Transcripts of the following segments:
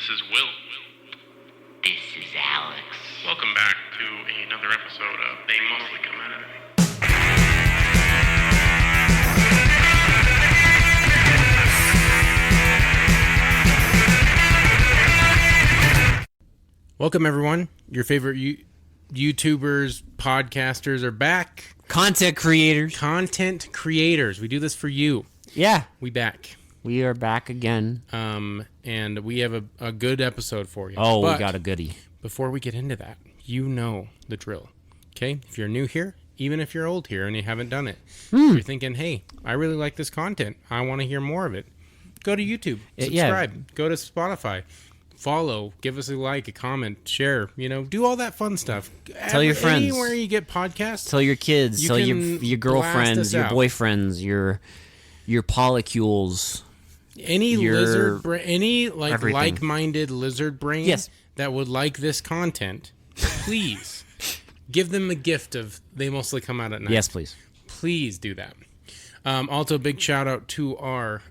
This is Will. This is Alex. Welcome back to another episode of They Mostly Come Out of Me. Welcome, everyone. Your favorite YouTubers, podcasters are back. Content creators. Content creators. We do this for you. Yeah. We back. We are back again. And we have a good episode for you. Oh, but we got a goodie. before we get into that, you know the drill. Okay? If you're new here, even if you're old here and you haven't done it, you're thinking, hey, I really like this content. I want to hear more of it. Go to YouTube. Subscribe. Yeah. Go to Spotify. Follow. Give us a like, a comment, share. You know, do all that fun stuff. Tell your friends. Anywhere you get podcasts. Tell your kids. Tell your girlfriends, your boyfriends, your polycules. Any like-minded lizard brain that would like this content, please give them the gift of They Mostly Come Out at Night. Yes, please. Please do that. Also, big shout out to our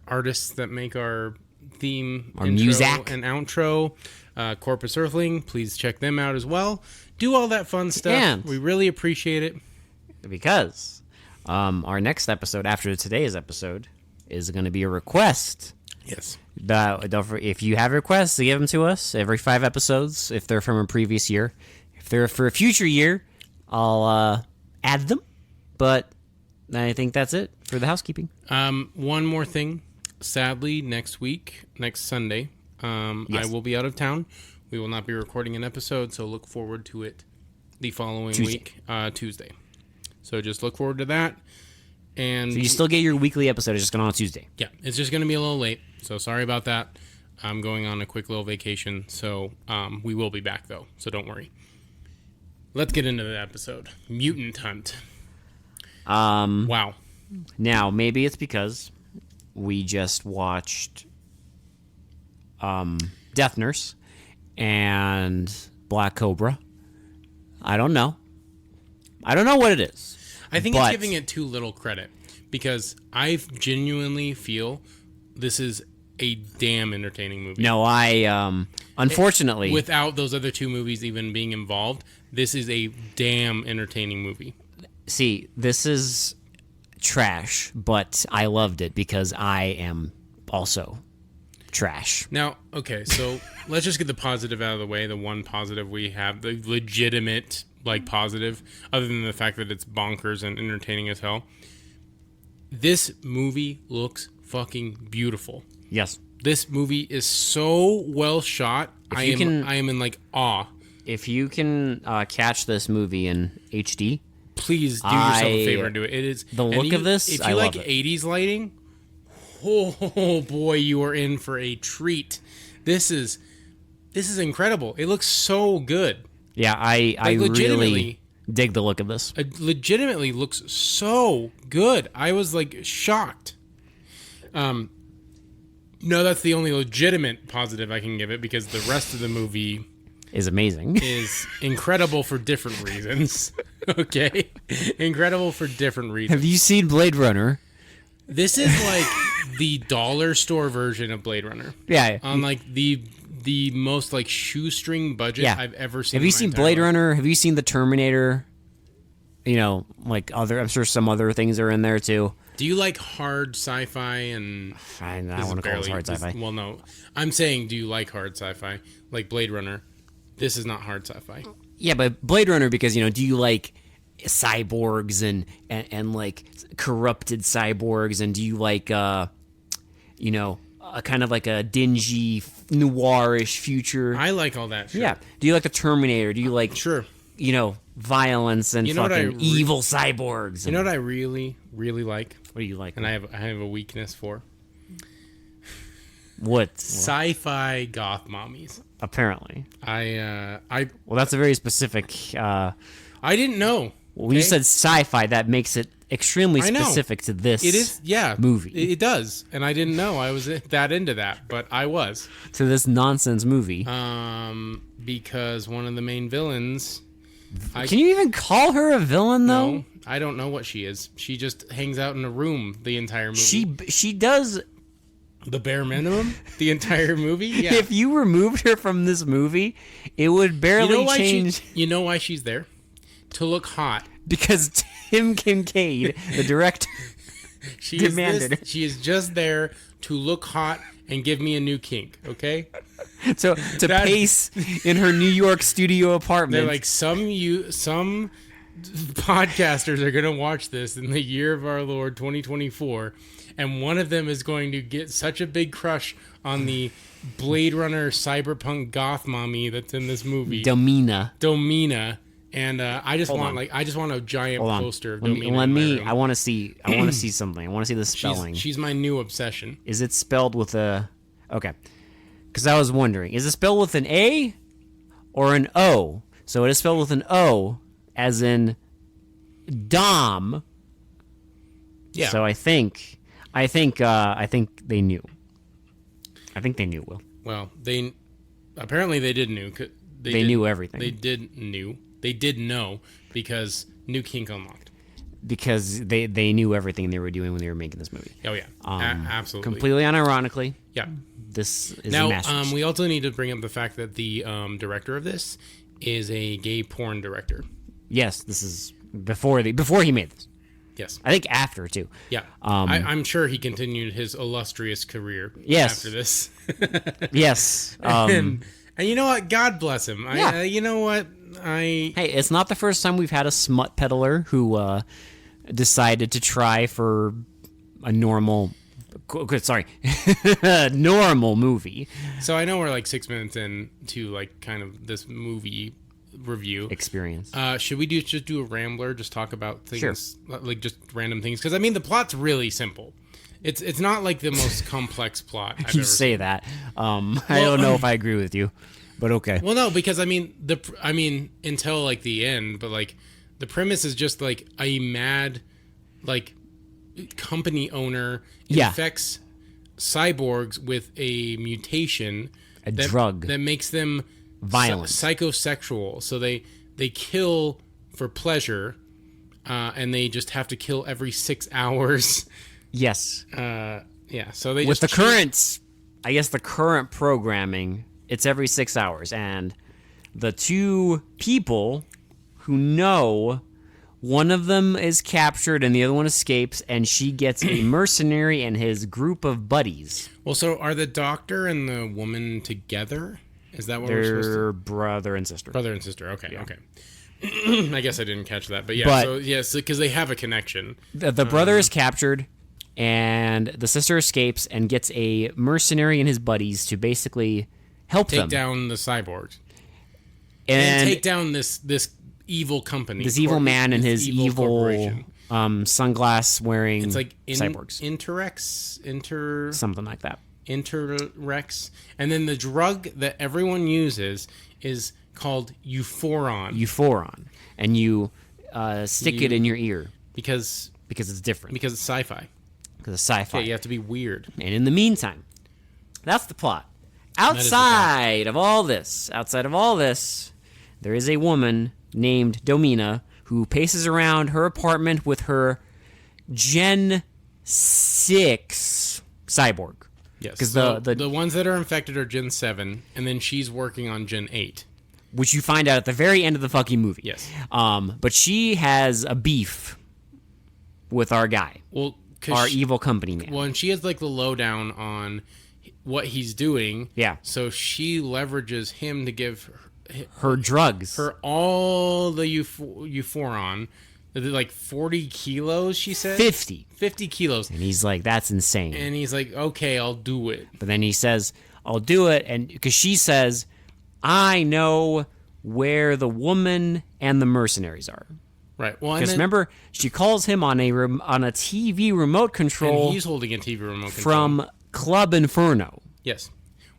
artists that make our theme, our intro music and outro. Corpus Earthling, please check them out as well. Do all that fun stuff. And we really appreciate it. Because our next episode after today's episode is going to be a request. Yes. If you have requests, give them to us every 5 episodes. If they're from a previous year, if they're for a future year, I'll add them. But I think that's it for the housekeeping. One more thing. Sadly, next Sunday, I will be out of town. We will not be recording an episode, so look forward to it the following week, Tuesday. So just look forward to that. And so you still get your weekly episode. It's just going on Tuesday. Yeah, it's just going to be a little late. So sorry about that. I'm going on a quick little vacation. So we will be back, though. So don't worry. Let's get into the episode. Mutant Hunt. Wow. Now, maybe it's because we just watched Death Nurse and Black Cobra. I don't know what it is. I think it's giving it too little credit because I genuinely feel this is a damn entertaining movie. No, unfortunately, without those other 2 movies even being involved, this is a damn entertaining movie. See, this is trash, but I loved it because I am also trash. Now, okay, so let's just get the positive out of the way. The one positive we have, the legitimate positive, other than the fact that it's bonkers and entertaining as hell. This movie looks fucking beautiful. Yes. This movie is so well shot. I am in awe. If you can catch this movie in HD, please do yourself a favor and do it. It is the look of this. If you like 80s lighting, oh boy, you are in for a treat. This is incredible. It looks so good. Yeah, I really dig the look of this. It legitimately looks so good. I was shocked. No, that's the only legitimate positive I can give it because the rest of the movie is amazing. Is incredible for different reasons. Okay? Incredible for different reasons. Have you seen Blade Runner? This is the dollar store version of Blade Runner. Yeah. On the most shoestring budget I've ever seen. Have you seen Blade Runner? Have you seen The Terminator? You know, I'm sure some other things are in there too. Do you like hard sci-fi and... I want to call this hard sci-fi. Well, no. I'm saying, do you like hard sci-fi? Like Blade Runner. This is not hard sci-fi. Yeah, but Blade Runner, because, do you like cyborgs and corrupted cyborgs? And do you like, a kind of a dingy, noirish future? I like all that shit. Yeah. Do you like The Terminator? Do you like... Sure. Violence and fucking evil cyborgs? You know what I really, really like? What do you like? And I have a weakness for? What? Sci-fi goth mommies. Apparently. Well, that's a very specific... I didn't know. Well, when you said sci-fi, that makes it extremely specific to this movie. It does. And I didn't know I was that into that, but I was. To this nonsense movie. Because one of the main villains... Can you even call her a villain, though? No, I don't know what she is. She just hangs out in a room the entire movie. She does The bare minimum? The entire movie? Yeah. If you removed her from this movie, it would barely change. You know why she's there? To look hot. Because Tim Kincaid, the director, demanded. She is just there to look hot and give me a new kink, okay? So to pace in her New York studio apartment. They're like, some podcasters are going to watch this in the year of our Lord 2024, and one of them is going to get such a big crush on the Blade Runner cyberpunk goth mommy that's in this movie, Domina. And I just want a giant poster of Domina. I want to see something. I want to see the spelling. She's my new obsession. Is it spelled with a? Okay, because I was wondering, is it spelled with an A or an O? So it is spelled with an O, as in Dom. Yeah. So I think they knew. I think they knew, Will. Well, they did knew. They knew everything. They did know because new kink unlocked. Because they knew everything they were doing when they were making this movie. Oh yeah, absolutely. Completely unironically. Yeah. This is now, a masterpiece. we also need to bring up the fact that the director of this is a gay porn director. Yes, this is before he made this. Yes. I think after, too. Yeah. I'm sure he continued his illustrious career after this. Yes. And you know what? God bless him. Yeah. You know what? Hey, it's not the first time we've had a smut peddler who decided to try for a normal movie. So I know we're like 6 minutes into like kind of this movie review experience. Should we just do a rambler? Just talk about things, sure. Like just random things? Because I mean, the plot's really simple. It's not like the most complex plot. I've you ever say seen. that. I don't know if I agree with you, but okay. Well, no, because I mean until like the end, but like the premise is just like a mad like company owner infects cyborgs with a mutation, drug that makes them violent, psychosexual. So they kill for pleasure, and they just have to kill every 6 hours. Yes. Yeah. So they with the current programming, it's every 6 hours, and the two people who know, one of them is captured and the other one escapes, and she gets a mercenary and his group of buddies. Well, so are the doctor and the woman together? Is that what we're supposed to? They're brother and sister. Brother and sister. Okay. Yeah. Okay. I guess I didn't catch that, but yeah. So yes, because they have a connection. The brother is captured, and the sister escapes and gets a mercenary and his buddies to basically help them take down the cyborgs and take down this evil company, this evil man and his evil sunglass wearing it's like cyborgs. Something like that. Interrex, and then the drug that everyone uses is called Euphoron, and you stick it in your ear because it's different, because it's sci-fi. Because it's sci-fi. Yeah, you have to be weird. And in the meantime, that's the plot. Outside of all this, there is a woman named Domina who paces around her apartment with her Gen 6 cyborg. Yes, because the ones that are infected are Gen 7, and then she's working on Gen 8. Which you find out at the very end of the fucking movie. Yes. But she has a beef with our guy. Well, our evil company man. Well, and she has like the lowdown on what he's doing. Yeah. So she leverages him to give her drugs. Her all the Euphoron. Like 40 kilos, she said? 50 kilos. And he's like, that's insane. And he's like, okay, I'll do it. But then he says, I'll do it. And because she says, I know where the woman and the mercenaries are. Right. Well, because remember, she calls him on a TV remote control. And he's holding a TV remote control. From Club Inferno. Yes.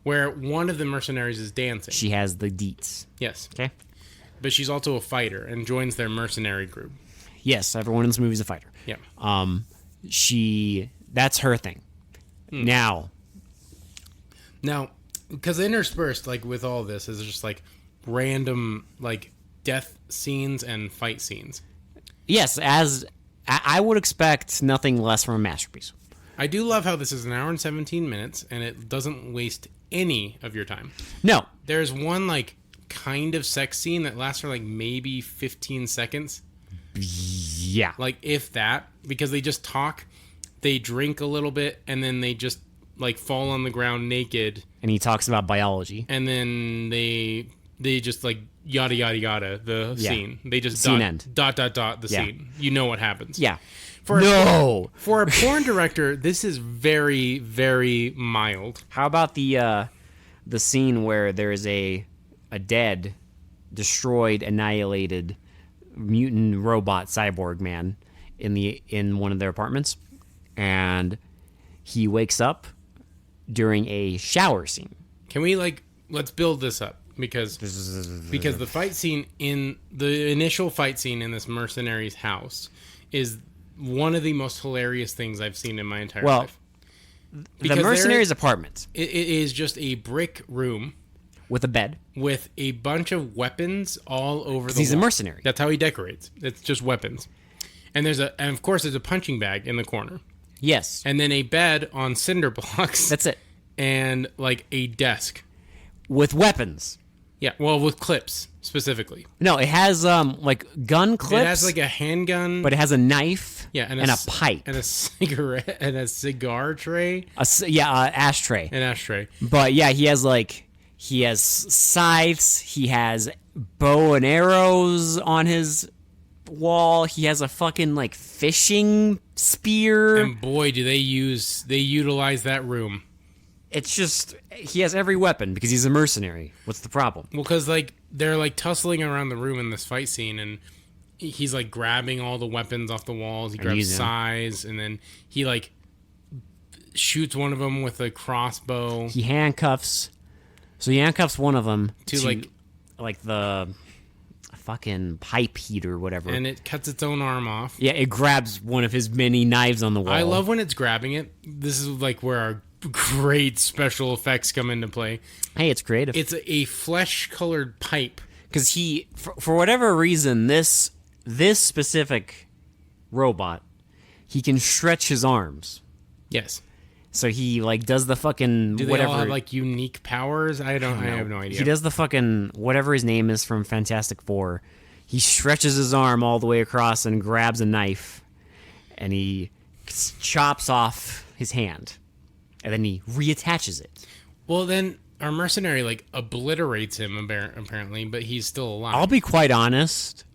Where one of the mercenaries is dancing. She has the deets. Yes. Okay. But she's also a fighter and joins their mercenary group. Yes, everyone in this movie is a fighter. Yeah. That's her thing. Now, because interspersed, like, with all this is just, like, random, like, death scenes and fight scenes. Yes, as I would expect nothing less from a masterpiece. I do love how this is an hour and 17 minutes, and it doesn't waste any of your time. No. There's one, like, kind of sex scene that lasts for, like, maybe 15 seconds. Yeah. Like, if that. Because they just talk, they drink a little bit, and then they just, like, fall on the ground naked. And he talks about biology. And then they just, like, yada, yada, yada, the scene. They just Scene end. dot, the scene. You know what happens. Yeah. For a porn director, this is very, very mild. How about the scene where there is a dead, destroyed, annihilated mutant robot cyborg man in one of their apartments, and he wakes up during a shower scene. Can we let's build this up because the fight scene the initial fight scene in this mercenary's house is one of the most hilarious things I've seen in my entire life. The mercenary's apartment. It is just a brick room with a bed. With a bunch of weapons all over the wall. He's a mercenary. That's how he decorates. It's just weapons. And of course there's a punching bag in the corner. Yes. And then a bed on cinder blocks. That's it. And like a desk. With weapons. Yeah, well, with clips specifically. No, it has like gun clips. It has like a handgun, but it has a knife. Yeah, and a pipe and a cigarette and a cigar tray. Ashtray. An ashtray. But yeah, he has scythes. He has bow and arrows on his wall. He has a fucking like fishing spear. And boy, do they utilize that room. It's just, he has every weapon because he's a mercenary. What's the problem? Well, because like they're like tussling around the room in this fight scene, and he's like grabbing all the weapons off the walls. He grabs scythes, and then he like shoots one of them with a crossbow. He handcuffs one of them to like the fucking pipe heater or whatever. And it cuts its own arm off. Yeah, it grabs one of his many knives on the wall. I love when it's grabbing it. This is like where our great special effects come into play. Hey, it's creative. It's a flesh-colored pipe. Because he, for whatever reason, this specific robot, he can stretch his arms. Yes. So he like does the fucking Do they whatever. all have like unique powers? I have no idea. He does the fucking whatever his name is from Fantastic Four. He stretches his arm all the way across and grabs a knife, and he chops off his hand, and then he reattaches it. Well, then our mercenary like obliterates him apparently, but he's still alive. I'll be quite honest.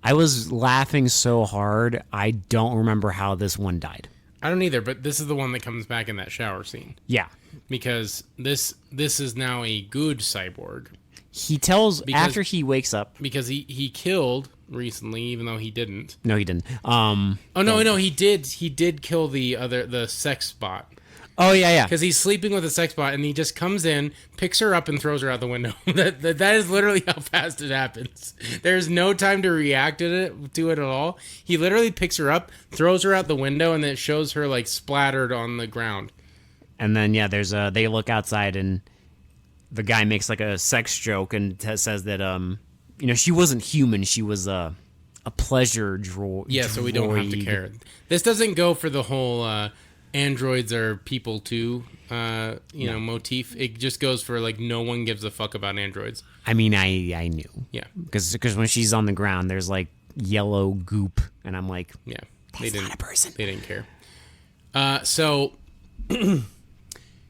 I was laughing so hard, I don't remember how this one died. I don't either, but this is the one that comes back in that shower scene. Yeah. Because this is now a good cyborg. He tells, after he wakes up. Because he killed recently, even though he didn't. No, he didn't. No, he did. He did kill the sex bot. Oh, yeah. Because he's sleeping with a sex bot, and he just comes in, picks her up, and throws her out the window. that is literally how fast it happens. There's no time to react to it at all. He literally picks her up, throws her out the window, and then it shows her like splattered on the ground. And then they look outside, and the guy makes like a sex joke and says that she wasn't human. She was a pleasure droid. Yeah, so we don't have to care. This doesn't go for the whole. Androids are people too, motif. It just goes for like no one gives a fuck about androids. I mean, I knew. Yeah. Because when she's on the ground, there's like yellow goop, and I'm like, yeah, that's not a person. They didn't care. So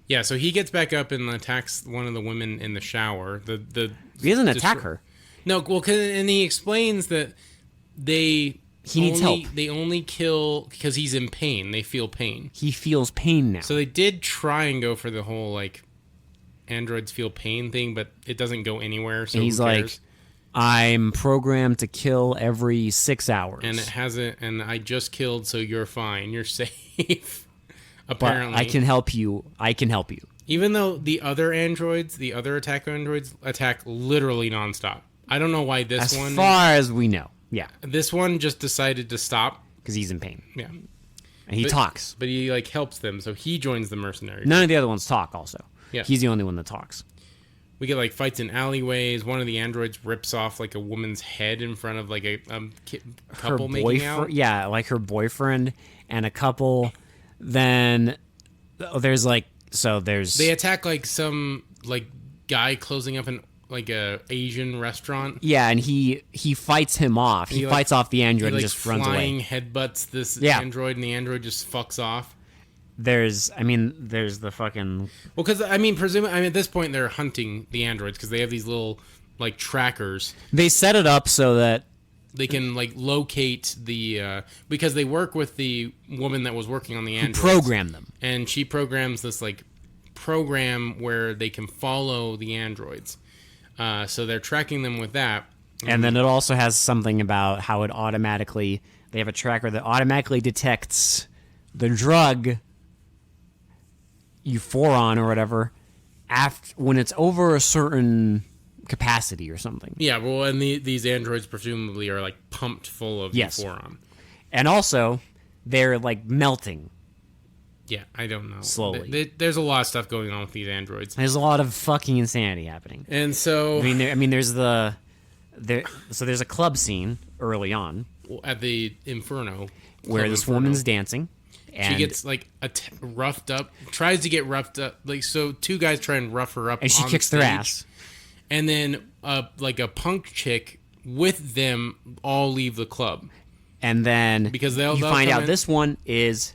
he gets back up and attacks one of the women in the shower. He doesn't attack her. No, well, and he explains that he needs help. They only kill because he's in pain. They feel pain. He feels pain now. So they did try and go for the whole like androids feel pain thing, but it doesn't go anywhere. So and he's like, I'm programmed to kill every 6 hours, and it hasn't. And I just killed, so you're fine. You're safe. Apparently, but I can help you. Even though the other attack androids attack literally nonstop. I don't know why this one. As far as we know. Yeah. This one just decided to stop. Because he's in pain. Yeah. And he talks. But he, like, helps them, so he joins the mercenaries. None of the other ones talk, also. Yeah. He's the only one that talks. We get, like, fights in alleyways. One of the androids rips off, like, a woman's head in front of, like, a couple making out. Yeah, like her boyfriend and a couple. Then there's like there's They attack like some like guy closing up like a Asian restaurant. Yeah, and he fights him off. He fights off the android and just runs away. Flying headbutts this android, and the android just fucks off. There's the fucking... Well, because, presumably, at this point, they're hunting the androids, because they have these little, like, trackers. They set it up so that... They can, like, locate the... because they work with the woman that was working on the androids. Program them. And she programs this, like, program where they can follow the androids. So they're tracking them with that. And then it also has something about how it automatically... They have a tracker that automatically detects the drug... Euphoron or whatever, when it's over a certain capacity or something. Yeah, well, and these androids presumably are like pumped full of Euphoron. And also, they're like melting. Yeah, I don't know. Slowly. There's a lot of stuff going on with these androids. There's a lot of fucking insanity happening. And so... there's there's a club scene early on. At the Inferno. Where this woman's dancing. And she gets like roughed up, tries to get roughed up. Like, so two guys try and rough her up, and she kicks their ass. And then, like a punk chick with them all leave the club. And then because you find out this one is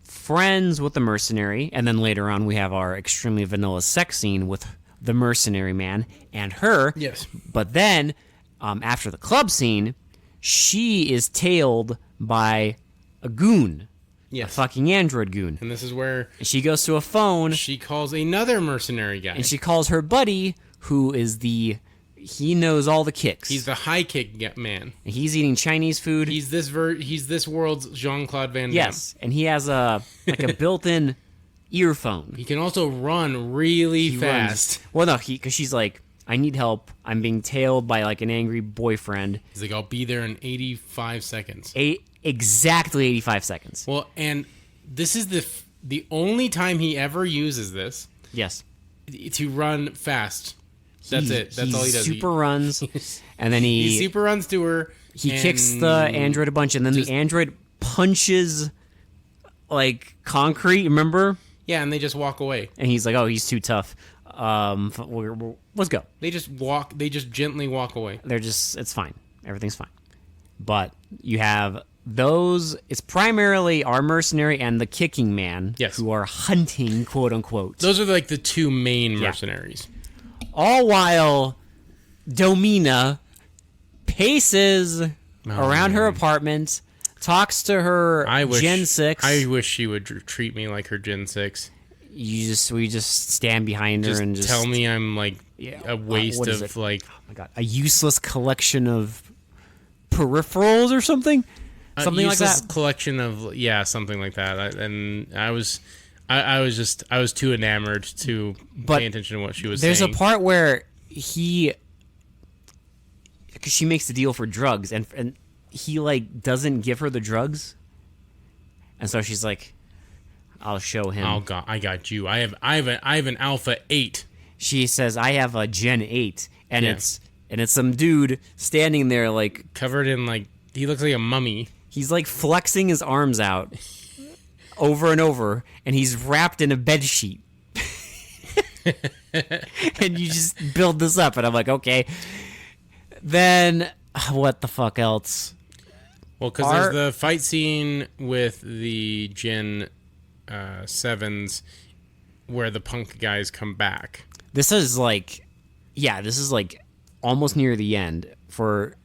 friends with the mercenary, and then later on we have our extremely vanilla sex scene with the mercenary man and her. Yes. But then, after the club scene, she is tailed by a goon. Yes. A fucking android goon. And this is where... She goes to a phone. She calls another mercenary guy. And she calls her buddy, who is he knows all the kicks. He's the high kick man. And he's eating Chinese food. He's this world's Jean-Claude Van Damme. Yes, and he has a built-in earphone. He can also run really fast. Well, no, because she's like, I need help. I'm being tailed by like an angry boyfriend. He's like, I'll be there in 85 seconds. Exactly 85 seconds. Well, and this is the only time he ever uses this. Yes. To run fast. That's it. That's all he does. Super runs, and then he super runs to her. He kicks the android a bunch, and then the android punches like concrete. Remember? Yeah, and they just walk away. And he's like, "Oh, he's too tough. Let's go." They just walk. They just gently walk away. It's fine. Everything's fine. But you have those. It's primarily our mercenary and the kicking man, who are hunting, quote unquote. Those are like the two main mercenaries. All while Domina paces around her apartment, talks to her Gen 6. I wish she would treat me like her Gen 6. We just stand behind her and just tell me I'm like a waste of like, oh my god, a useless collection of peripherals or something. Something like that. Collection of something like that. And I was too enamored to pay attention to what she was saying. There's a part where because she makes the deal for drugs, and he like doesn't give her the drugs, and so she's like, "I'll show him." Oh god, I got you. I have an Alpha 8. She says, "I have a Gen 8," and it's some dude standing there like covered in like he looks like a mummy. He's like flexing his arms out over and over, and he's wrapped in a bed sheet. And you just build this up, and I'm like, okay. Then what the fuck else? Well, because there's the fight scene with the Gen 7s where the punk guys come back. This is like almost near the end for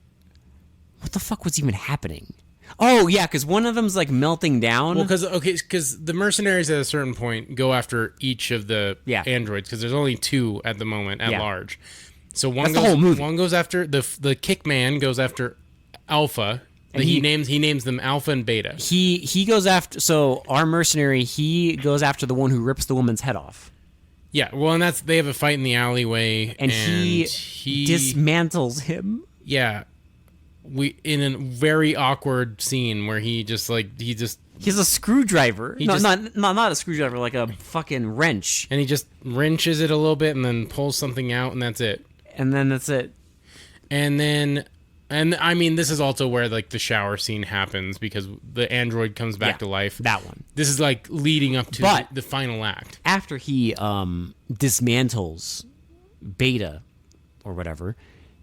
what the fuck was even happening? Oh, yeah, because one of them's, like, melting down. Well, because the mercenaries at a certain point go after each of the androids, because there's only 2 at the moment at large. So one goes after, the kick man goes after Alpha, and he names them Alpha and Beta. He goes after, so our mercenary, he goes after the one who rips the woman's head off. Yeah, well, and they have a fight in the alleyway. And he dismantles him. Yeah. In a very awkward scene where he has a screwdriver. Not a screwdriver, like a fucking wrench. And he just wrenches it a little bit and then pulls something out, and that's it. And then And I mean, this is also where like the shower scene happens because the android comes back to life. That one. This is like leading up to the final act. After he dismantles Beta or whatever,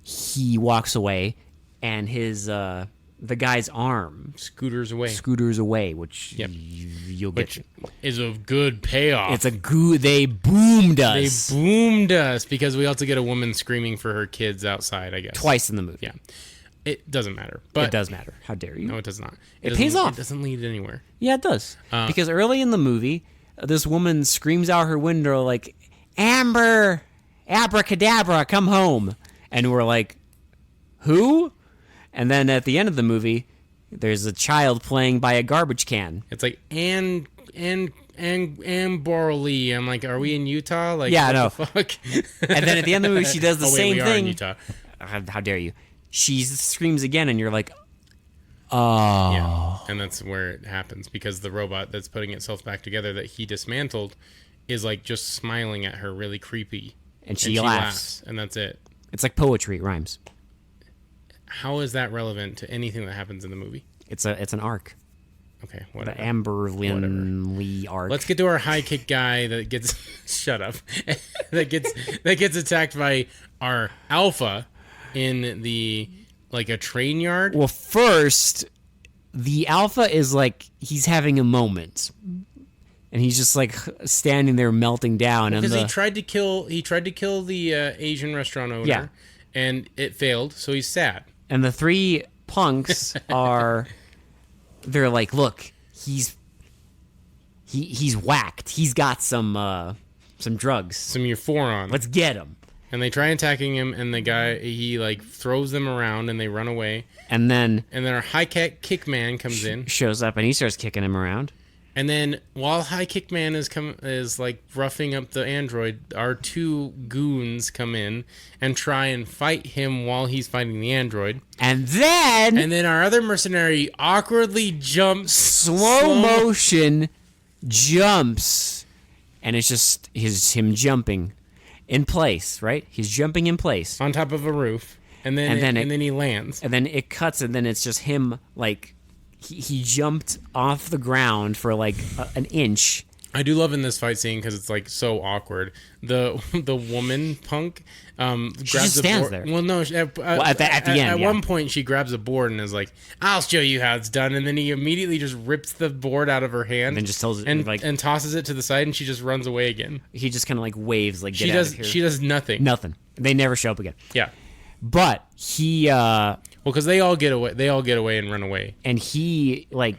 he walks away, and his the guy's arm Scooters away, which you'll get to. Is a good payoff. It's a good. They boomed us. They boomed us because we also get a woman screaming for her kids outside, I guess. Twice in the movie. Yeah. It doesn't matter. But it does matter. How dare you? No, it does not. It pays off. It doesn't lead anywhere. Yeah, it does. Because early in the movie, this woman screams out her window like, "Amber, abracadabra, come home." And we're like, who? And then at the end of the movie, there's a child playing by a garbage can. It's like, and Borley. I'm like, are we in Utah? Like, yeah, no. Fuck? And then at the end of the movie, she does the same we thing. Are in Utah. How dare you? She screams again, and you're like, oh. Yeah, and that's where it happens because the robot that's putting itself back together that he dismantled is like just smiling at her really creepy. And she laughs. And that's it. It's like poetry, it rhymes. How is that relevant to anything that happens in the movie? It's an arc. Okay, whatever. The Amber Lynn Lee arc. Let's get to our high kick guy that gets shut up. that gets attacked by our alpha in the like a train yard. Well, first, the alpha is like he's having a moment. And he's just like standing there melting down. Because he tried to kill the Asian restaurant owner. Yeah. And it failed, so he's sad. And the three punks they're like, look, he's whacked. He's got some drugs. Some euphoron. Let's get him. And they try attacking him, and the guy, he like throws them around, and they run away. And then our high kick man comes in, shows up, and he starts kicking him around. And then while High Kick Man is like roughing up the android, our two goons come in and try and fight him while he's fighting the android. And then our other mercenary awkwardly jumps slow motion jumps, and it's just him jumping in place, right? He's jumping in place on top of a roof, and then he lands. And then it cuts, and then it's just him like. He jumped off the ground for like an inch. I do love in this fight scene because it's like so awkward. The woman punk grabs just stands there. Well, no, at the end. At one point, she grabs a board and is like, "I'll show you how it's done." And then he immediately just rips the board out of her hand and then just tells it and tosses it to the side, and she just runs away again. He just kind of like waves like, "Get out of here." She does nothing. Nothing. They never show up again. Yeah. But he well, because they all get away. They all get away and run away. And he like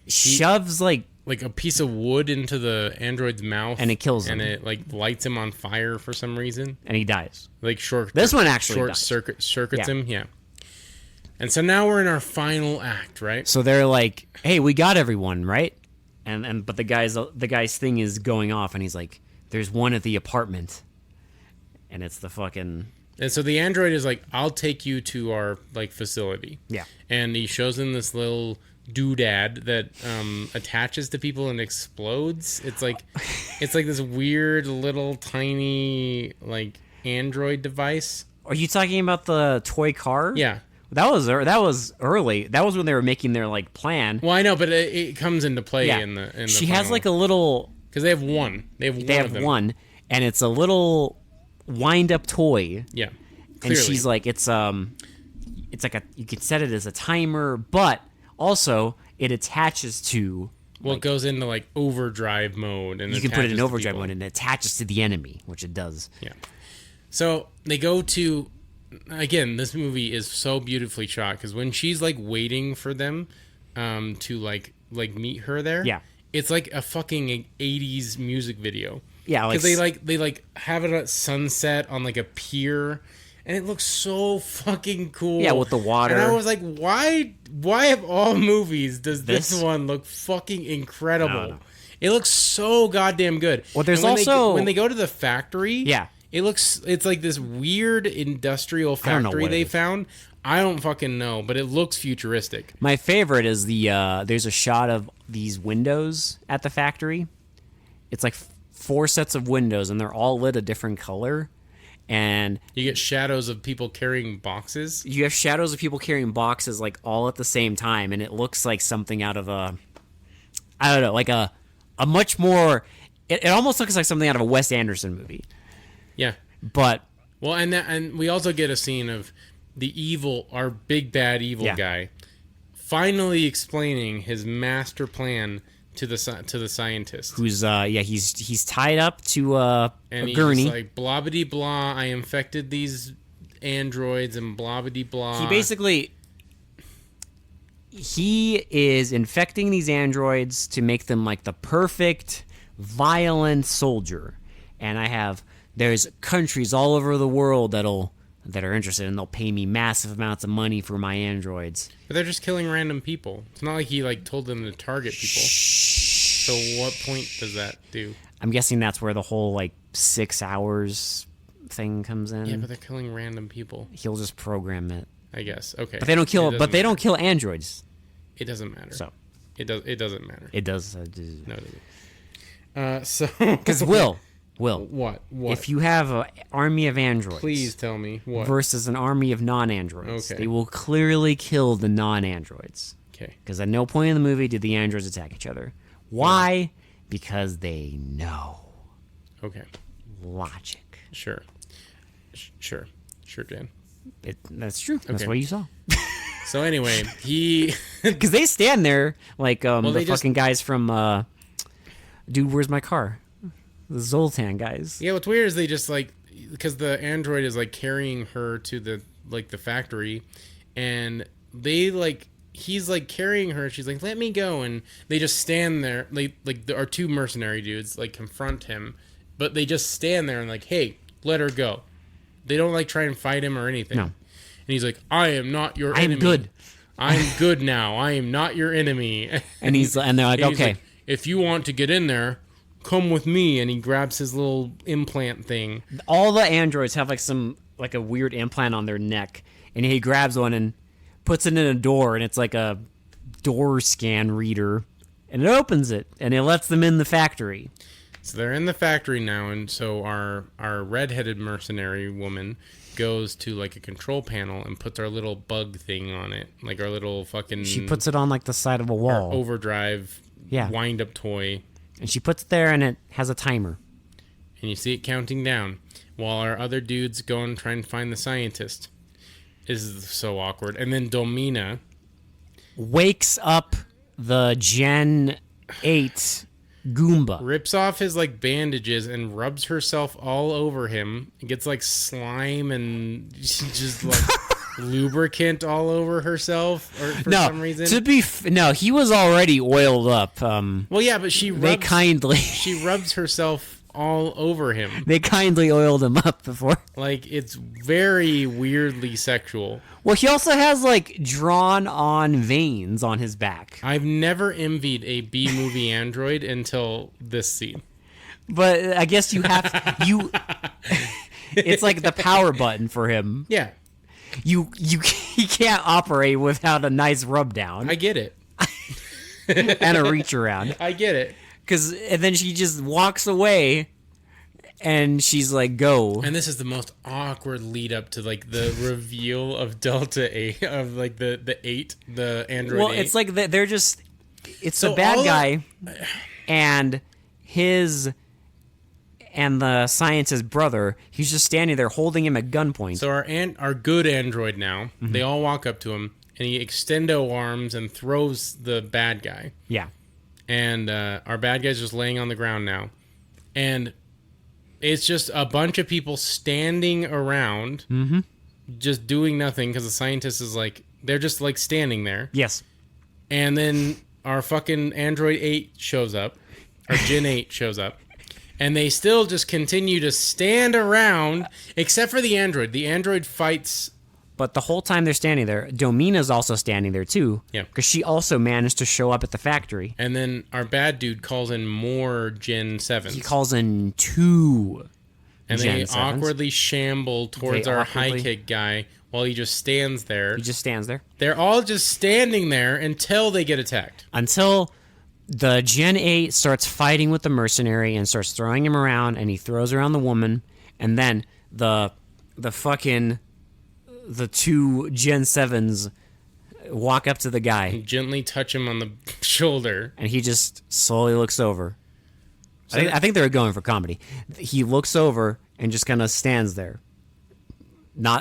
shoves like a piece of wood into the android's mouth, and it kills him. And it like lights him on fire for some reason. And he dies. Like this one actually circuits him. Yeah. And so now we're in our final act, right? So they're like, "Hey, we got everyone, right?" But the guy's thing is going off, and he's like, "There's one at the apartment." And it's the fucking... And so the android is like, "I'll take you to our like facility." Yeah. And he shows them this little doodad that attaches to people and explodes. It's like this weird little tiny like android device. Are you talking about the toy car? Yeah. That was early. That was when they were making their like plan. Well, I know, but it comes into play in the She has like a little... Because they have one. They have one, and it's a little... wind-up toy. Yeah, clearly. And she's like, it's like you can set it as a timer, but also it attaches to. Well, it goes into like overdrive mode, and you can put it in overdrive mode, and it attaches to the enemy, which it does. Yeah. So they go to. Again, this movie is so beautifully shot because when she's like waiting for them, to like meet her there. Yeah. It's like a fucking 80s music video. Yeah, because they have it at sunset on like a pier, and it looks so fucking cool. Yeah, with the water. And I was like, why of all movies does this one look fucking incredible? It looks so goddamn good. Well, there's when they go to the factory. Yeah, it's like this weird industrial factory they found. I don't fucking know, but it looks futuristic. My favorite is there's a shot of these windows at the factory. It's like 4 sets of windows, and they're all lit a different color, and You get shadows of people carrying boxes. you have shadows of people carrying boxes like all at the same time, and it looks like something out of I don't know, like a much more. It almost looks like something out of a Wes Anderson movie. Yeah. But Well, and we also get a scene of our big bad evil guy, finally explaining his master plan to the scientist. who's he's tied up to a And gurney. he's like, blah blah blah. I infected these androids and blah blah blah. He basically is infecting these androids to make them like the perfect violent soldier. And there's countries all over the world that are interested, and they'll pay me massive amounts of money for my androids. But they're just killing random people. It's not like he like told them to target people. So what point does that do? I'm guessing that's where the whole like 6 hours thing comes in. Yeah, but they're killing random people. He'll just program it. I guess. Okay. But they don't kill. It But they doesn't don't kill androids. matter. It doesn't matter. So It doesn't matter. it does. No, it doesn't. So Because Will, what? if you have an army of androids, Please tell me what. versus an army of non-androids, Okay. they will clearly kill the non-androids. Okay. Because at no point in the movie did the androids attack each other. Why? Because they know Okay. logic. Sure, Dan. That's true. That's Okay. what you saw. So anyway, he Because they stand there like the they just- fucking guys from Dude, Where's My Car? The Zoltan guys. Yeah, what's weird is they just like, because the android is like carrying her to the factory, and they like, he's like carrying her. She's like, let me go, and they just stand there. Like our two mercenary dudes like confront him, but they just stand there and like, hey, let her go. They don't like try and fight him or anything. No. And he's like, I am not your I'm enemy. good. I'm good now. I am not your enemy. And they're like, And he's okay. like, if you want to get in there, come with me. And he grabs his little implant thing. All the androids have like a weird implant on their neck, and he grabs one and puts it in a door, and it's like a door scan reader, and it opens it, and it lets them in the factory. So they're in the factory now, and so our redheaded mercenary woman goes to like a control panel and puts our little bug thing on it, like our little fucking She puts it on like the side of a our wall, overdrive Yeah. wind up toy, and she puts it there, and it has a timer. and you see it counting down while our other dudes go and try and find the scientist. This is so awkward. And then Domina Wakes up the Gen 8 Goomba. rips off his like bandages and rubs herself all over him. It gets like slime and just like lubricant all over herself or for some reason. he was already oiled up. Well, yeah, but she They rubs, kindly she rubs herself all over him. they kindly oiled him up before. Like, it's very weirdly sexual. Well, he also has like drawn on veins on his back. I've never envied a B-movie android until this scene. But I guess you have you. It's like the power button for him. Yeah, He can't operate without a nice rub down I get it. and a reach around. I get it. And then she just walks away, and she's like, "Go." And this is the most awkward lead up to like the reveal of Delta 8 of like the 8, the android. Well, 8. it's like they're just. It's So the bad all guy, and the scientist's brother. He's just standing there holding him at gunpoint. So our good android now, Mm-hmm. they all walk up to him and he extendo arms and throws the bad guy. Yeah. And our bad guy's just laying on the ground now. And it's just a bunch of people standing around, just doing nothing because the scientist is like, they're just like standing there. Yes. And then our fucking Android 8 shows up, or Gen 8 shows up. And they still just continue to stand around, except for the android. The android fights. But the whole time they're standing there, Domina's also standing there too. Yeah. Because she also managed to show up at the factory. And then our bad dude calls in more Gen 7s. He calls in 2 and Gen they 7s. awkwardly shamble towards They our awkwardly- high kick guy while he just stands there. He just stands there. They're all just standing there until they get attacked. Until the Gen 8 starts fighting with the mercenary and starts throwing him around, and he throws around the woman. And then the fucking the two Gen 7s walk up to the guy, Gently touch him on the shoulder. and he just slowly looks over. So I think they were going for comedy. He looks over and just kind of stands there.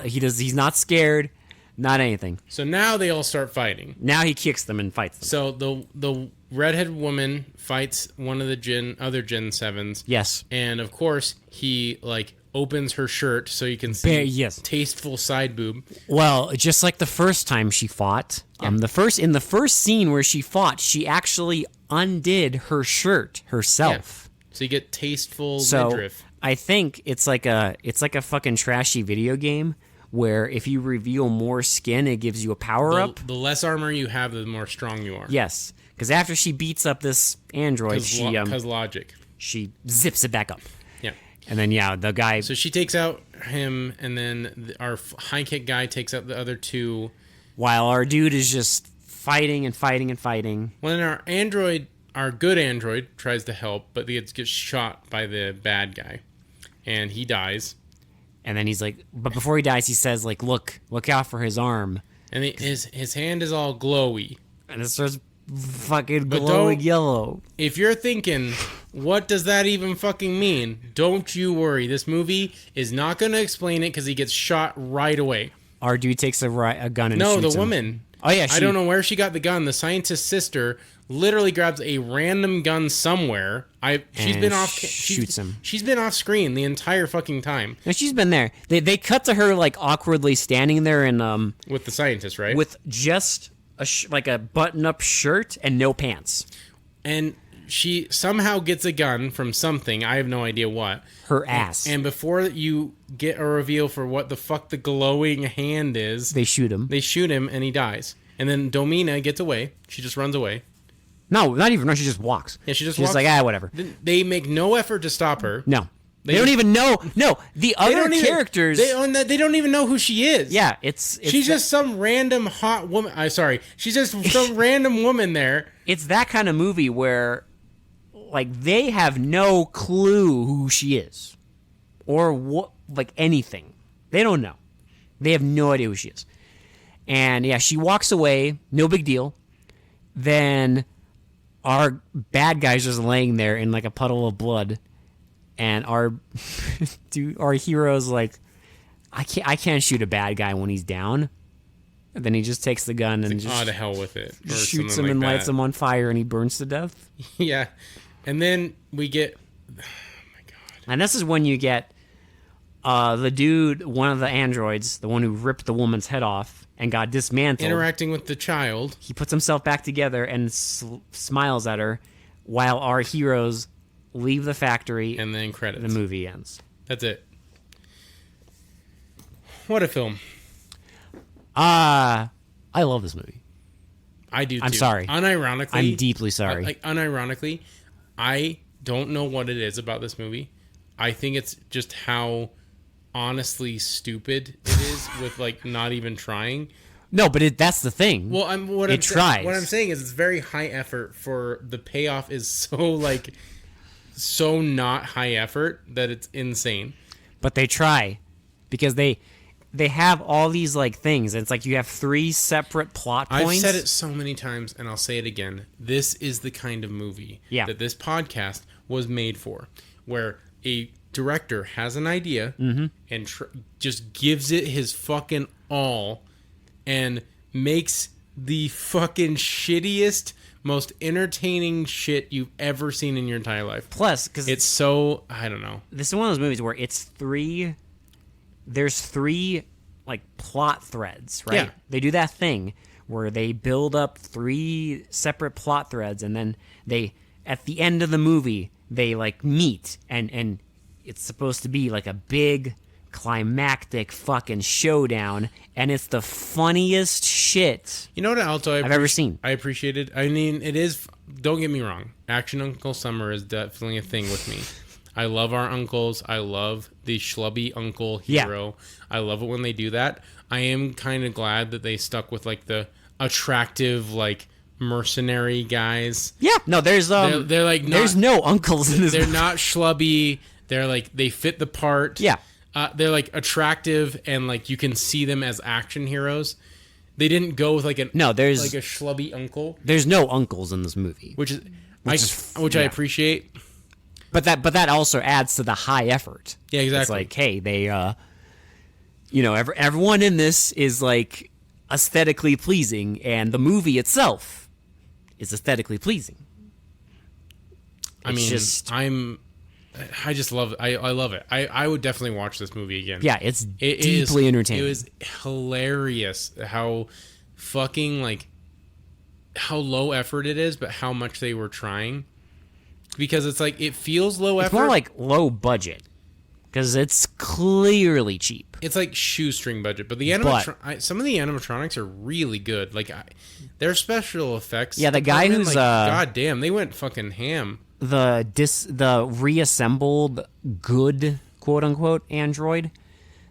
He's not scared, not anything. So now they all start fighting. Now he kicks them and fights them. So the redhead woman fights one of the other Gen 7s. Yes. And of course, he like opens her shirt so you can see Yes. tasteful side boob. Well, just like the first time she fought, in the first scene where she fought, she actually undid her shirt herself. So you get tasteful So midriff. I think it's like a fucking trashy video game where if you reveal more skin, it gives you a power up. The less armor you have, the more strong you are. Yes, because after she beats up this android, Because logic. she zips it back up. Yeah. And then the guy. So she takes out him, and then our high kick guy takes out the other two. While our dude is just fighting and fighting and fighting. When our good android tries to help, but he gets shot by the bad guy, and he dies. And then he's like, but before he dies, he says, like, look out for his arm. And his hand is all glowy. And it starts fucking But glowing yellow. If you're thinking, what does that even fucking mean? Don't you worry. This movie is not going to explain it because he gets shot right away. Our dude takes a gun and No, shoots the him. woman. Oh, yeah. I don't know where she got the gun. The scientist's sister literally grabs a random gun somewhere. She's And been off. shoots him. She's been off screen the entire fucking time No, she's been there. They cut to her, like, awkwardly standing there in, with the scientist, right? with just like a button-up shirt and no pants. And she somehow gets a gun from something. I have no idea what. Her ass. And before you get a reveal for what the fuck the glowing hand is, They shoot him. they shoot him and he dies. And then Domina gets away. She just runs away. No, not even. No, she just walks. Yeah, she just She's walks. like, whatever. They make no effort to stop her. No. They don't even know. No, the other characters. They don't even know who she is. Yeah, it's She's just some random hot woman. She's just some random woman there. It's that kind of movie where, like, they have no clue who she is, or what, like, anything. They don't know. They have no idea who she is. And yeah, she walks away. No big deal. Then our bad guy's just laying there in like a puddle of blood, and our hero's like, I can't shoot a bad guy when he's down. And then he just takes the gun and just to hell with it. Or shoots something him and like lights that. him on fire, and he burns to death. Yeah, and then we get. And this is when you get the dude, one of the androids, the one who ripped the woman's head off and got dismantled. Interacting with the child. He puts himself back together and smiles at her while our heroes leave the factory. And then credits. The movie ends. That's it. What a film. I love this movie. I do too. I'm sorry. Unironically. I'm deeply sorry. Unironically, I don't know what it is about this movie. I think it's just how honestly stupid it is with like not even trying. No, but that's the thing. Well, what I'm saying is it's very high effort for the payoff is so not high effort that it's insane. But they try because they have all these like things. It's like you have 3 separate plot points. I've said it so many times, and I'll say it again. This is the kind of movie that this podcast was made for, where a director has an idea and just gives it his fucking all and makes the fucking shittiest, most entertaining shit you've ever seen in your entire life. Plus, because it's so, I don't know. This is one of those movies where there's 3 like plot threads, right? Yeah. They do that thing where they build up 3 separate plot threads, and then at the end of the movie they like meet, and it's supposed to be like a big climactic fucking showdown, and it's the funniest shit You know what else I've ever seen. I appreciated? I mean, it is, don't get me wrong, Action Uncle Summer is definitely a thing with me. I love our uncles. I love the schlubby uncle hero. Yeah. I love it when they do that. I am kind of glad that they stuck with like the attractive, like mercenary guys. Yeah, no, there's they're like there's no uncles in this. They're movie. not schlubby. They're like they fit the part. Yeah. They're like attractive and like you can see them as action heroes. They didn't go with like a schlubby uncle. There's no uncles in this movie, which I appreciate. But that also adds to the high effort. Yeah, exactly. It's like, hey, they everyone in this is like aesthetically pleasing, and the movie itself is aesthetically pleasing. I just love it. I love it. I would definitely watch this movie again. Yeah, it's deeply entertaining. It was hilarious how fucking like how low effort it is, but how much they were trying. Because it's like it feels low effort. It's more like low budget because it's clearly cheap. It's like shoestring budget, but some of the animatronics are really good. Like their special effects. Yeah, the guy who's goddamn, they went fucking ham. The reassembled good quote unquote android,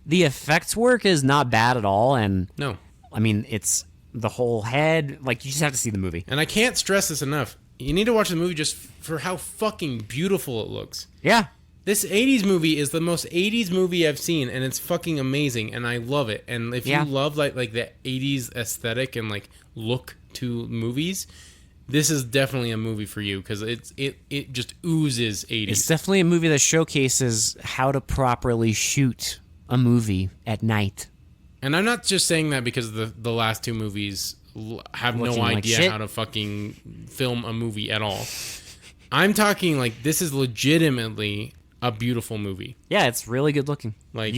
the effects work is not bad at all, and no, I mean it's the whole head. Like you just have to see the movie, and I can't stress this enough. You need to watch the movie just for how fucking beautiful it looks. Yeah, this 80s movie is the most 80s movie I've seen, and it's fucking amazing, and I love it. And if you love like the 80s aesthetic and like look to movies, this is definitely a movie for you because it just oozes 80s. It's definitely a movie that showcases how to properly shoot a movie at night. And I'm not just saying that because the last two movies have no idea how to fucking film a movie at all. I'm talking like this is legitimately a beautiful movie. Yeah, it's really good looking. Like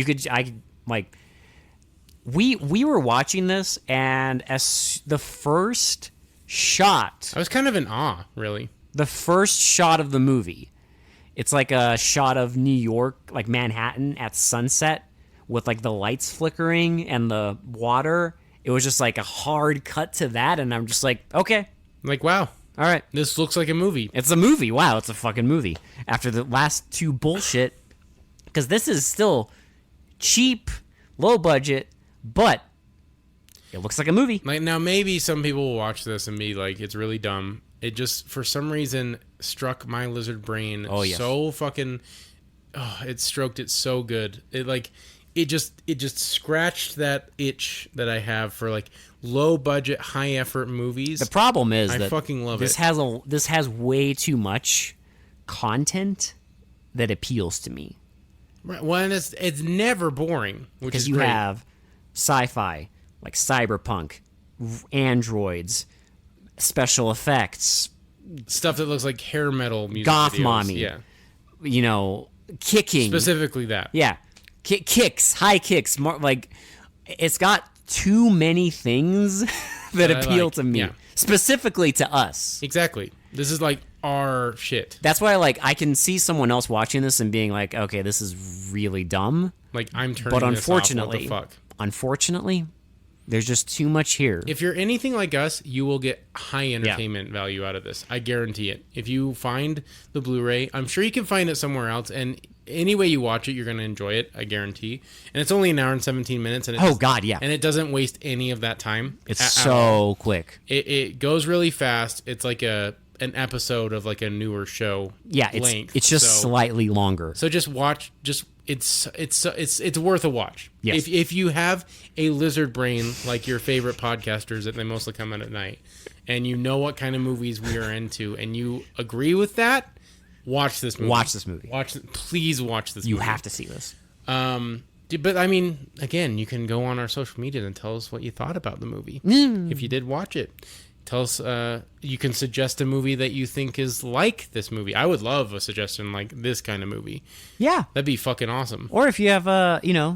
we were watching this, and as the first shot, I was kind of in awe, really. The first shot of the movie, it's like a shot of New York, like Manhattan at sunset with like the lights flickering and the water. It was just like a hard cut to that, and I'm just like, okay. Like, wow. All right. This looks like a movie. It's a movie. Wow, it's a fucking movie. After the last two bullshit, because this is still cheap, low budget, but it looks like a movie. Like now, maybe some people will watch this and be like, it's really dumb. It just, for some reason, struck my lizard brain so fucking... Oh, it stroked it so good. It just scratched that itch that I have for like low budget, high effort movies. The problem is I that fucking love this it. This has way too much content that appeals to me. Right. Well, and it's never boring, which is because you great. have sci-fi like cyberpunk, androids, special effects, stuff that looks like hair metal music goth videos. mommy. Yeah, kicking specifically that. Yeah. Kicks, high kicks, more like it's got too many things that appeal to me, specifically to us. Exactly. This is like our shit. That's why I can see someone else watching this and being like, okay, this is really dumb. Like I'm turning but this off. What the fuck? Unfortunately, there's just too much here. If you're anything like us, you will get high entertainment value out of this. I guarantee it. If you find the Blu-ray, I'm sure you can find it somewhere else, and any way you watch it, you're going to enjoy it, I guarantee. And it's only an hour and 17 minutes. And and it doesn't waste any of that time. It's so quick. It goes really fast. It's like an episode of like a newer show. Yeah, length. It's just slightly longer. So just watch. It's worth a watch. Yes. If you have a lizard brain like your favorite podcasters that they mostly come out at night, and you know what kind of movies we are into, and you agree with that, watch this movie. Please watch this movie. You have to see this. But I mean, again, you can go on our social media and tell us what you thought about the movie. If you did watch it, tell us. You can suggest a movie that you think is like this movie. I would love a suggestion like this kind of movie. Yeah, that'd be fucking awesome. Or if you have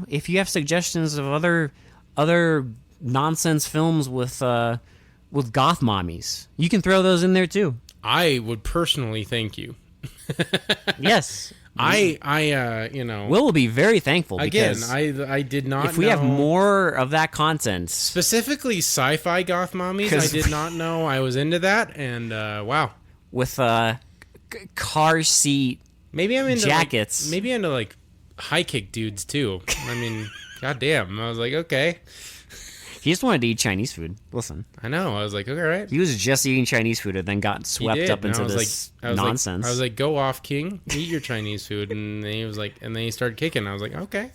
if you have suggestions of other nonsense films with goth mommies, you can throw those in there too. I would personally thank you. Yes. Will be very thankful because I did not if we have more of that content, specifically sci-fi goth mommies, I did not know I was into that, and wow, with car seat maybe I'm into jackets, maybe into like high kick dudes too. I mean, goddamn, I was like, okay. He just wanted to eat Chinese food. Listen. I know. I was like, okay, right. He was just eating Chinese food and then got swept up into this nonsense. I was like, go off, King. Eat your Chinese food. And then he was like, and then he started kicking. I was like, okay.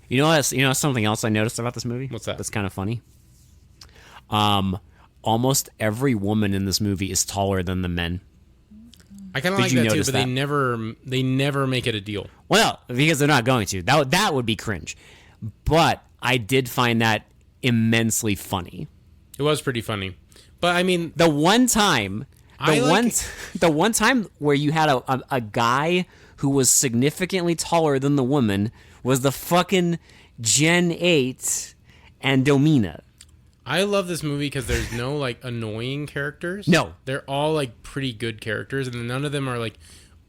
You know what? You know something else I noticed about this movie? What's that? That's kind of funny. Almost every woman in this movie is taller than the men. I kind of like you that too, notice but that? they never make it a deal. Well, because they're not going to. That would be cringe. But I did find that immensely funny. It was pretty funny, but I mean, The one time where you had a guy who was significantly taller than the woman was the fucking Gen 8 and Domina. I love this movie because there's no like annoying characters. No. They're all like pretty good characters, and none of them are like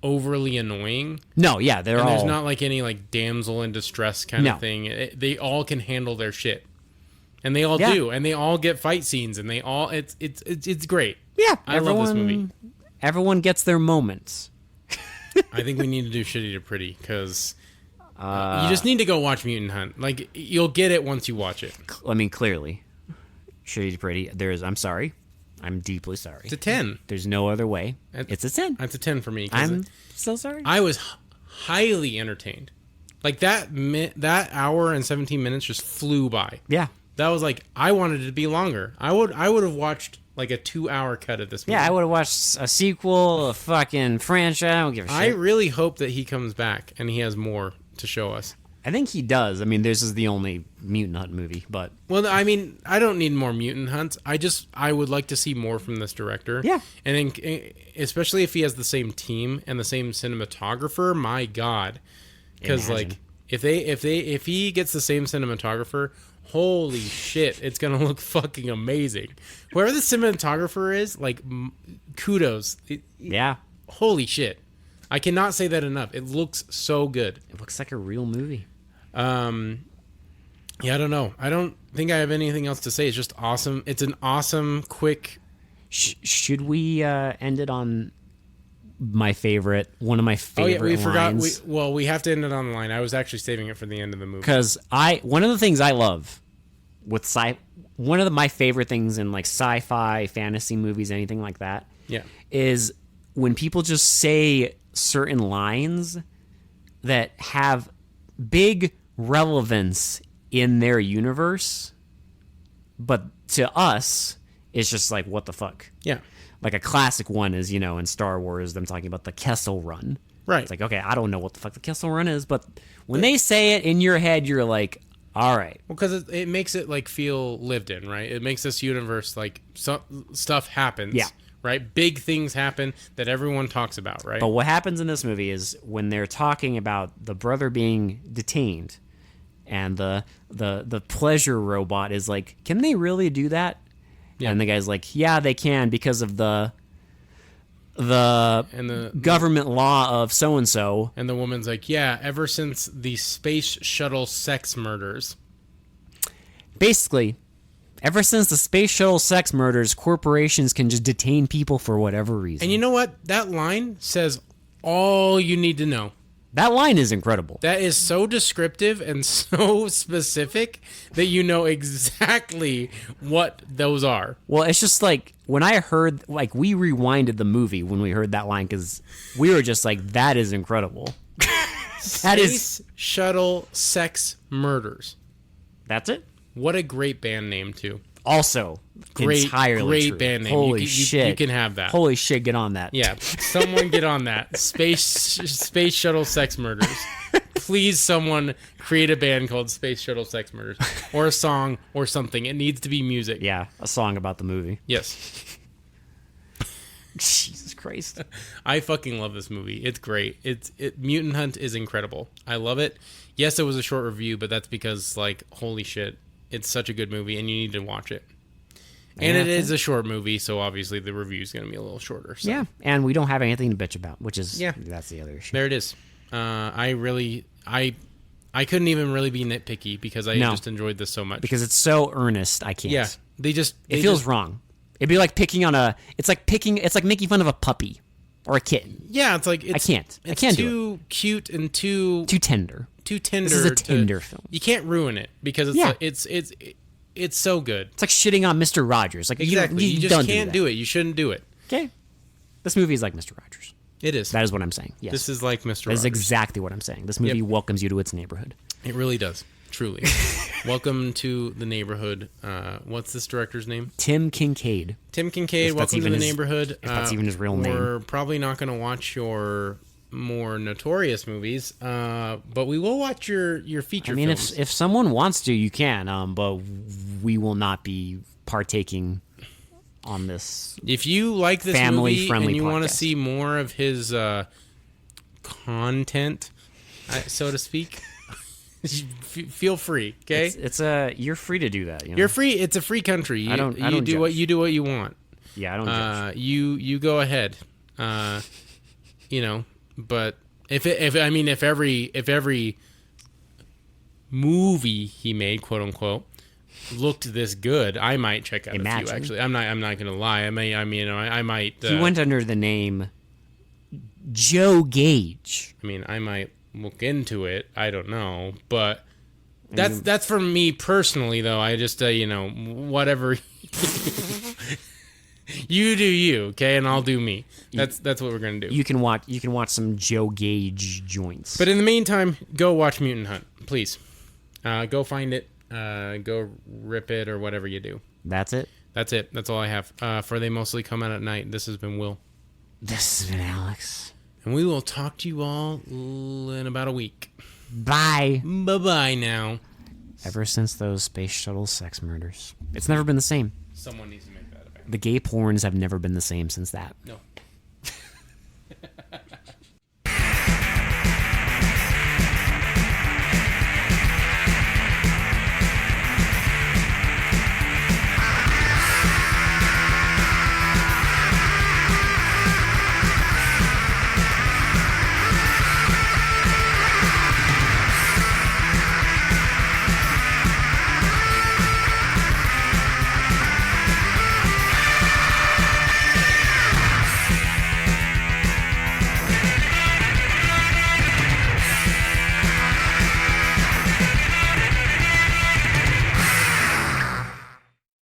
overly annoying. No, yeah, they're And all... there's not like any like damsel in distress kind of thing. They all can handle their shit, and they all do, and they all get fight scenes, and they all it's great. Yeah, I love this movie. Everyone gets their moments. I think we need to do Shitty to Pretty because you just need to go watch Mutant Hunt. Like you'll get it once you watch it. I mean, clearly, Shitty to Pretty. I'm sorry. I'm deeply sorry. It's a 10. There's no other way. It's a 10. It's a 10 for me. 'Cause I'm so sorry. I was highly entertained. Like that hour and 17 minutes just flew by. Yeah. That was like I wanted it to be longer. I would have watched like a 2-hour cut of this movie. Yeah, I would have watched a sequel, a fucking franchise. I don't give a shit. I really hope that he comes back and he has more to show us. I think he does. I mean, this is the only Mutant Hunt movie, but... Well, I mean, I don't need more Mutant Hunts. I would like to see more from this director. Yeah. And then, especially if he has the same team and the same cinematographer, my God. Because, like, if he gets the same cinematographer, holy shit, it's going to look fucking amazing. Whoever the cinematographer is, like, kudos. Yeah. Holy shit. I cannot say that enough. It looks so good. It looks like a real movie. Yeah, I don't know. I don't think I have anything else to say. It's just awesome. It's an awesome, quick... Should we end it on one of my favorite we lines? forgot. We have to end it on the line. I was actually saving it for the end of the movie. Because one of the things I love with my favorite things in like sci-fi, fantasy movies, anything like that, is when people just say certain lines that have big relevance in their universe, but to us, it's just like, what the fuck? Yeah. Like a classic one is, in Star Wars, them talking about the Kessel Run. Right. It's like, okay, I don't know what the fuck the Kessel Run is, but when they say it in your head, you're like, all right. Well, because it makes it like feel lived in, right? It makes this universe like stuff happens. Yeah. Right? Big things happen that everyone talks about, right? But what happens in this movie is when they're talking about the brother being detained and the pleasure robot is like, can they really do that? Yeah. And the guy's like, yeah, they can because of the government law of so-and-so. And the woman's like, yeah, ever since the space shuttle sex murders. Basically, ever since the space shuttle sex murders, corporations can just detain people for whatever reason. And you know what? That line says all you need to know. That line is incredible. That is so descriptive and so specific that you know exactly what those are. Well, it's just like when I heard, like, we rewinded the movie when we heard that line because we were just like, that is incredible. Space shuttle sex murders. That's it? What a great band name, too. Also, entirely great true. band name. Holy shit. You can have that. Holy shit, get on that. Yeah, someone get on that. Space Shuttle Sex Murders. Please, someone create a band called Space Shuttle Sex Murders. Or a song or something. It needs to be music. Yeah, a song about the movie. Yes. Jesus Christ. I fucking love this movie. It's great. Mutant Hunt is incredible. I love it. Yes, it was a short review, but that's because, like, holy shit. It's such a good movie, and you need to watch it. And it is a short movie, so obviously the review is going to be a little shorter. So. Yeah, and we don't have anything to bitch about, which is that's the other issue. There it is. I couldn't even really be nitpicky because I just enjoyed this so much. Because it's so earnest, I can't. Yeah, it feels wrong. It'd be like it's like making fun of a puppy or a kitten. Yeah, it's like I can't do it. Too cute and too tender. Too tender. This is a tender film. You can't ruin it because it's so good. It's like shitting on Mr. Rogers. Like exactly, you just can't do it. You shouldn't do it. Okay, this movie is like Mr. Rogers. It is. That is what I'm saying. Yes, this is like Mr. Rogers. That is exactly what I'm saying. This movie welcomes you to its neighborhood. It really does. truly. Welcome to the neighborhood. What's this director's name? Tim Kincaid. Tim Kincaid, welcome to the neighborhood. If that's even his real name. We're probably not going to watch your more notorious movies, but we will watch your feature films. If someone wants to, you can, but we will not be partaking on this. If you like this movie and you want to see more of his content, so to speak, feel free. Okay, you're free to do that. You're free. It's a free country. You do what you want. Yeah, I don't judge. You go ahead. But if every movie he made, quote unquote, looked this good, I might check out a few. Actually, I'm not gonna lie. I might. He went under the name Joe Gage. I might look into it. I don't know, but that's for me personally, though. I just whatever. You do you, okay, and I'll do me. That's what we're gonna do. You can watch some Joe Gage joints. But in the meantime, go watch Mutant Hunt, please. Go find it. Go rip it or whatever you do. That's it. That's it. That's all I have. For They Mostly Come Out at Night. This has been Will. This has been Alex. And we will talk to you all in about a week. Bye. Bye-bye now. Ever since those space shuttle sex murders, it's never been the same. Someone needs to make that a band. The gay porns have never been the same since that. No.